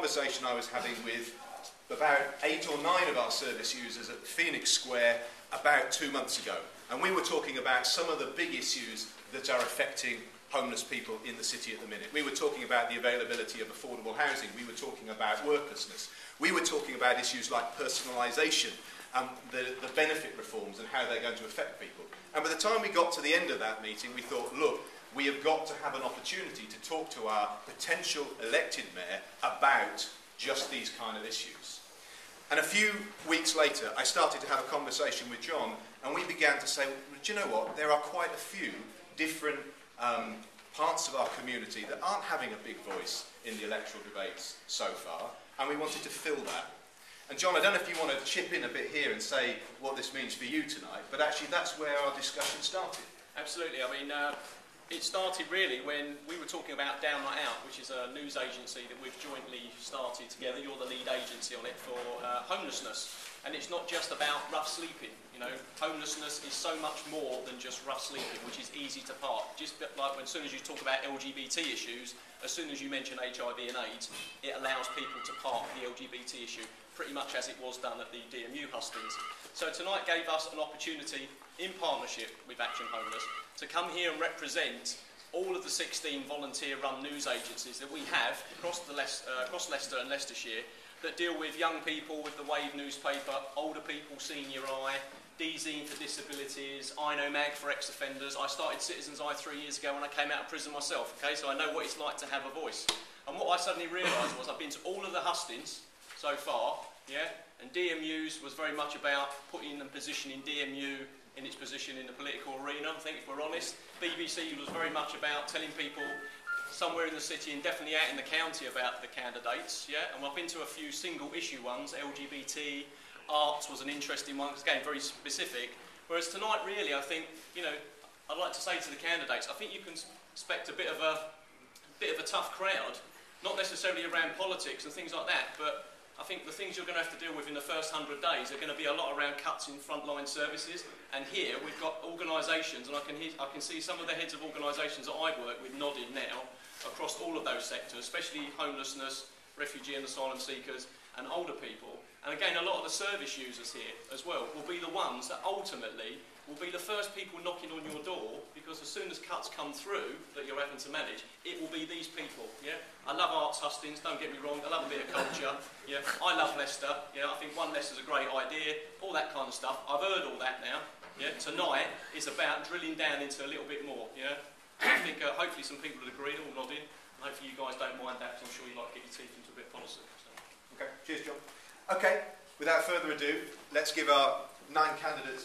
conversation I was having with about 8 or 9 of our service users at Phoenix Square about 2 months ago. And we were talking about some of the big issues that are affecting homeless people in the city at the minute. We were talking about the availability of affordable housing. We were talking about worklessness. We were talking about issues like personalisation and the benefit reforms and how they're going to affect people. And by the time we got to the end of that meeting, we thought, look, we have got to have an opportunity to talk to our potential elected mayor about just these kind of issues. And a few weeks later, I started to have a conversation with John, and we began to say, well, do you know what? There are quite a few different parts of our community that aren't having a big voice in the electoral debates so far, and we wanted to fill that. And John, I don't know if you want to chip in a bit here and say what this means for you tonight, but actually that's where our discussion started. Absolutely. I mean, it started really when we were talking about Down Not Out, which is a news agency that we've jointly started together. You're the lead agency on it for homelessness. And it's not just about rough sleeping. You know, homelessness is so much more than just rough sleeping, which is easy to park. Just like as soon as you talk about LGBT issues, as soon as you mention HIV and AIDS, it allows people to park the LGBT issue, pretty much as it was done at the DMU Hustings. So tonight gave us an opportunity, in partnership with Action Homeless, to come here and represent all of the 16 volunteer-run news agencies that we have across Leicester and Leicestershire that deal with young people with the Wave newspaper, older people, Senior Eye, D-Zine for disabilities, I Know Mag for ex-offenders. I started Citizens Eye 3 years ago when I came out of prison myself, okay, so I know what it's like to have a voice. And what I suddenly realised was I've been to all of the hustings so far, yeah, and DMU's was very much about putting and positioning DMU in its position in the political arena. I think if we're honest, BBC was very much about telling people somewhere in the city and definitely out in the county about the candidates, yeah, and I've been to a few single issue ones. LGBT, arts was an interesting one, again very specific, whereas tonight really I think, you know, I'd like to say to the candidates, I think you can expect a bit of a tough crowd, not necessarily around politics and things like that, but I think the things you're going to have to deal with in the first 100 days are going to be a lot around cuts in frontline services. And here we've got organisations, and I can see some of the heads of organisations that I work with nodding now across all of those sectors, especially homelessness, refugee and asylum seekers, and older people. And again, a lot of the service users here as well will be the ones that ultimately will be the first people knocking on your door, because as soon as cuts come through that you're having to manage, it will be these people, yeah? I love arts hustings, don't get me wrong, I love a bit of culture, yeah? I love Leicester, yeah? I think One Leicester's a great idea, all that kind of stuff. I've heard all that now, yeah? Tonight is about drilling down into a little bit more, yeah? I think hopefully some people would agree, all nodding, and hopefully you guys don't mind that, because I'm sure you like to get your teeth into a bit of policy. So. Okay, cheers John. Okay, without further ado, let's give our 9 candidates